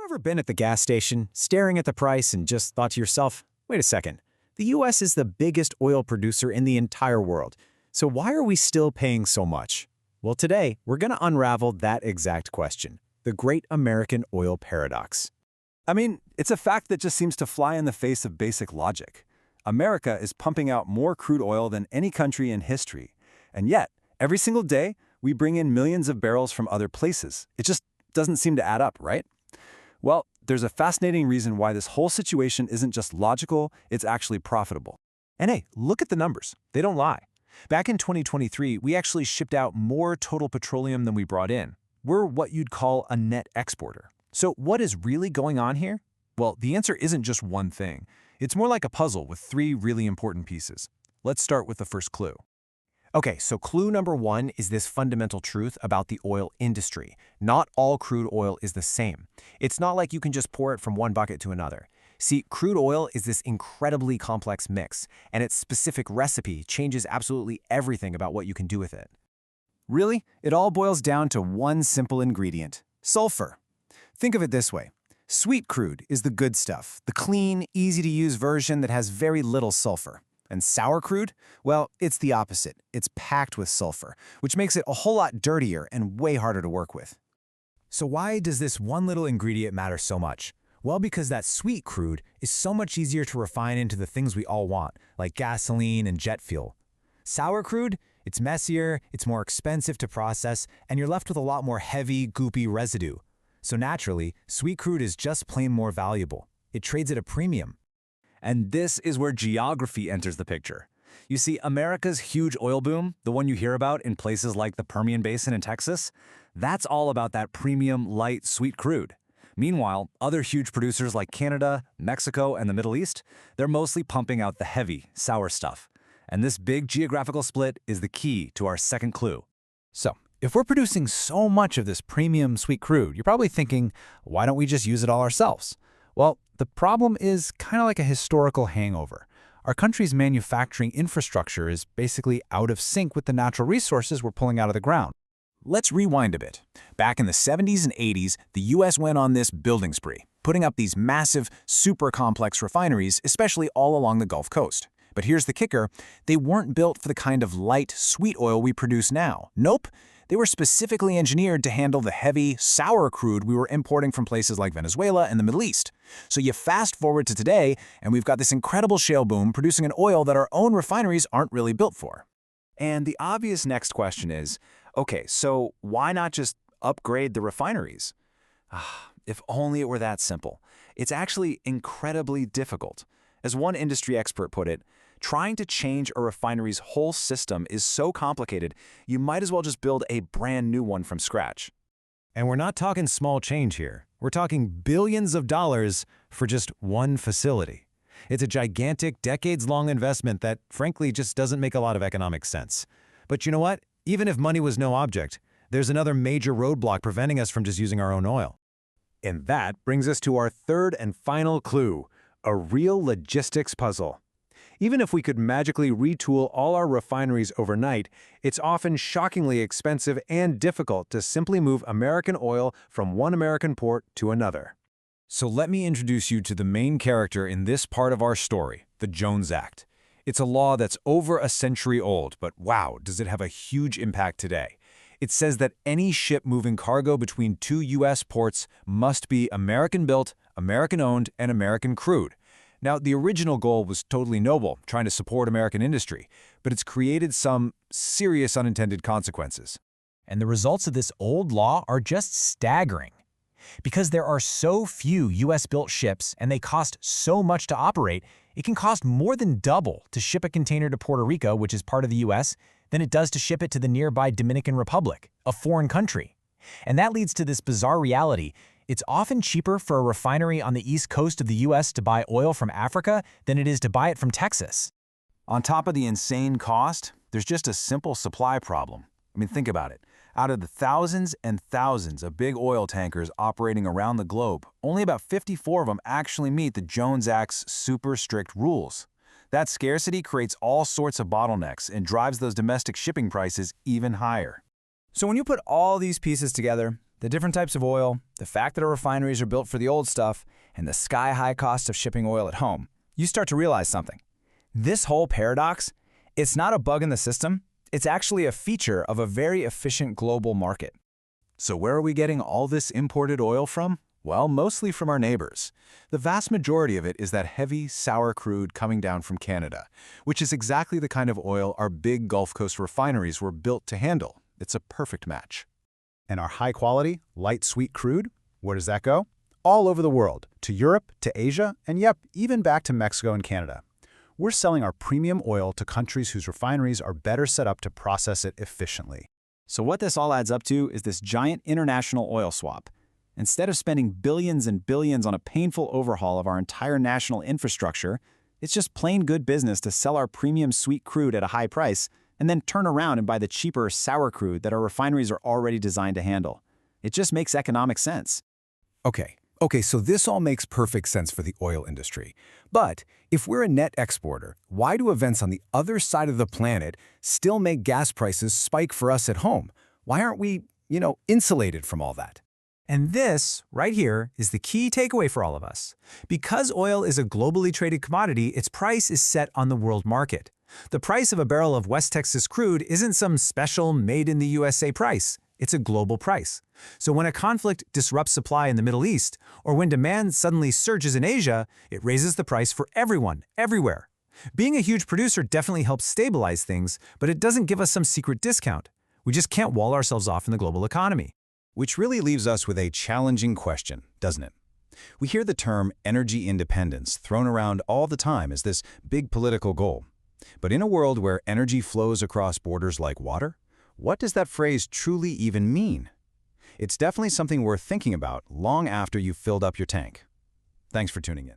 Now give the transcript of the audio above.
Ever been at the gas station, staring at the price and just thought to yourself, wait a second, the US is the biggest oil producer in the entire world, so why are we still paying so much? Well, today, we're going to unravel that exact question, the great American oil paradox. I mean, it's a fact that just seems to fly in the face of basic logic. America is pumping out more crude oil than any country in history. And yet, every single day, we bring in millions of barrels from other places. It just doesn't seem to add up, right? Well, there's a fascinating reason why this whole situation isn't just logical, it's actually profitable. And hey, look at the numbers. They don't lie. Back in 2023, we actually shipped out more total petroleum than we brought in. We're what you'd call a net exporter. So what is really going on here? Well, the answer isn't just one thing. It's more like a puzzle with three really important pieces. Let's start with the first clue. Okay, so clue number one is this fundamental truth about the oil industry. Not all crude oil is the same. It's not like you can just pour it from one bucket to another. See, crude oil is this incredibly complex mix, and its specific recipe changes absolutely everything about what you can do with it. Really, it all boils down to one simple ingredient, sulfur. Think of it this way. Sweet crude is the good stuff, the clean, easy-to-use version that has very little sulfur. And sour crude? Well, it's the opposite. It's packed with sulfur, which makes it a whole lot dirtier and way harder to work with. So why does this one little ingredient matter so much? Well, because that sweet crude is so much easier to refine into the things we all want, like gasoline and jet fuel. Sour crude? It's messier, it's more expensive to process, and you're left with a lot more heavy, goopy residue. So naturally, sweet crude is just plain more valuable. It trades at a premium. And this is where geography enters the picture. You see, America's huge oil boom, the one you hear about in places like the Permian Basin in Texas, that's all about that premium, light, sweet crude. Meanwhile, other huge producers like Canada, Mexico, and the Middle East, they're mostly pumping out the heavy, sour stuff. And this big geographical split is the key to our second clue. So, if we're producing so much of this premium sweet crude, you're probably thinking, why don't we just use it all ourselves? Well, the problem is kind of like a historical hangover. Our country's manufacturing infrastructure is basically out of sync with the natural resources we're pulling out of the ground. Let's rewind a bit. Back in the 70s and 80s, the US went on this building spree, putting up these massive, super complex refineries, especially all along the Gulf Coast. But here's the kicker, they weren't built for the kind of light, sweet oil we produce now. Nope. They were specifically engineered to handle the heavy, sour crude we were importing from places like Venezuela and the Middle East. So you fast forward to today, and we've got this incredible shale boom producing an oil that our own refineries aren't really built for. And the obvious next question is, okay, so why not just upgrade the refineries? If only it were that simple. It's actually incredibly difficult. As one industry expert put it, trying to change a refinery's whole system is so complicated, you might as well just build a brand new one from scratch. And we're not talking small change here. We're talking billions of dollars for just one facility. It's a gigantic, decades-long investment that, frankly, just doesn't make a lot of economic sense. But you know what? Even if money was no object, there's another major roadblock preventing us from just using our own oil. And that brings us to our third and final clue, a real logistics puzzle. Even if we could magically retool all our refineries overnight, it's often shockingly expensive and difficult to simply move American oil from one American port to another. So let me introduce you to the main character in this part of our story, the Jones Act. It's a law that's over a century old, but wow, does it have a huge impact today. It says that any ship moving cargo between two U.S. ports must be American-built, American-owned, and American crude. Now, the original goal was totally noble, trying to support American industry, but it's created some serious unintended consequences. And the results of this old law are just staggering. Because there are so few U.S.-built ships and they cost so much to operate, it can cost more than double to ship a container to Puerto Rico, which is part of the U.S., than it does to ship it to the nearby Dominican Republic, a foreign country. And that leads to this bizarre reality. It's often cheaper for a refinery on the east coast of the U.S. to buy oil from Africa than it is to buy it from Texas. On top of the insane cost, there's just a simple supply problem. I mean, think about it. Out of the thousands and thousands of big oil tankers operating around the globe, only about 54 of them actually meet the Jones Act's super strict rules. That scarcity creates all sorts of bottlenecks and drives those domestic shipping prices even higher. So when you put all these pieces together, The different types of oil, the fact that our refineries are built for the old stuff, and the sky-high cost of shipping oil at home, you start to realize something. This whole paradox, it's not a bug in the system, it's actually a feature of a very efficient global market. So where are we getting all this imported oil from? Well, mostly from our neighbors. The vast majority of it is that heavy, sour crude coming down from Canada, which is exactly the kind of oil our big Gulf Coast refineries were built to handle. It's a perfect match. And our high-quality, light sweet crude, where does that go? All over the world, to Europe, to Asia, and yep, even back to Mexico and Canada. We're selling our premium oil to countries whose refineries are better set up to process it efficiently. So what this all adds up to is this giant international oil swap. Instead of spending billions and billions on a painful overhaul of our entire national infrastructure, it's just plain good business to sell our premium sweet crude at a high price and then turn around and buy the cheaper sour crude that our refineries are already designed to handle. It just makes economic sense. Okay, so this all makes perfect sense for the oil industry. But if we're a net exporter, why do events on the other side of the planet still make gas prices spike for us at home? Why aren't we, insulated from all that? And this, right here, is the key takeaway for all of us. Because oil is a globally traded commodity, its price is set on the world market. The price of a barrel of West Texas crude isn't some special made-in-the-USA price. It's a global price. So when a conflict disrupts supply in the Middle East, or when demand suddenly surges in Asia, it raises the price for everyone, everywhere. Being a huge producer definitely helps stabilize things, but it doesn't give us some secret discount. We just can't wall ourselves off in the global economy. Which really leaves us with a challenging question, doesn't it? We hear the term energy independence thrown around all the time as this big political goal. But in a world where energy flows across borders like water, what does that phrase truly even mean? It's definitely something worth thinking about long after you've filled up your tank. Thanks for tuning in.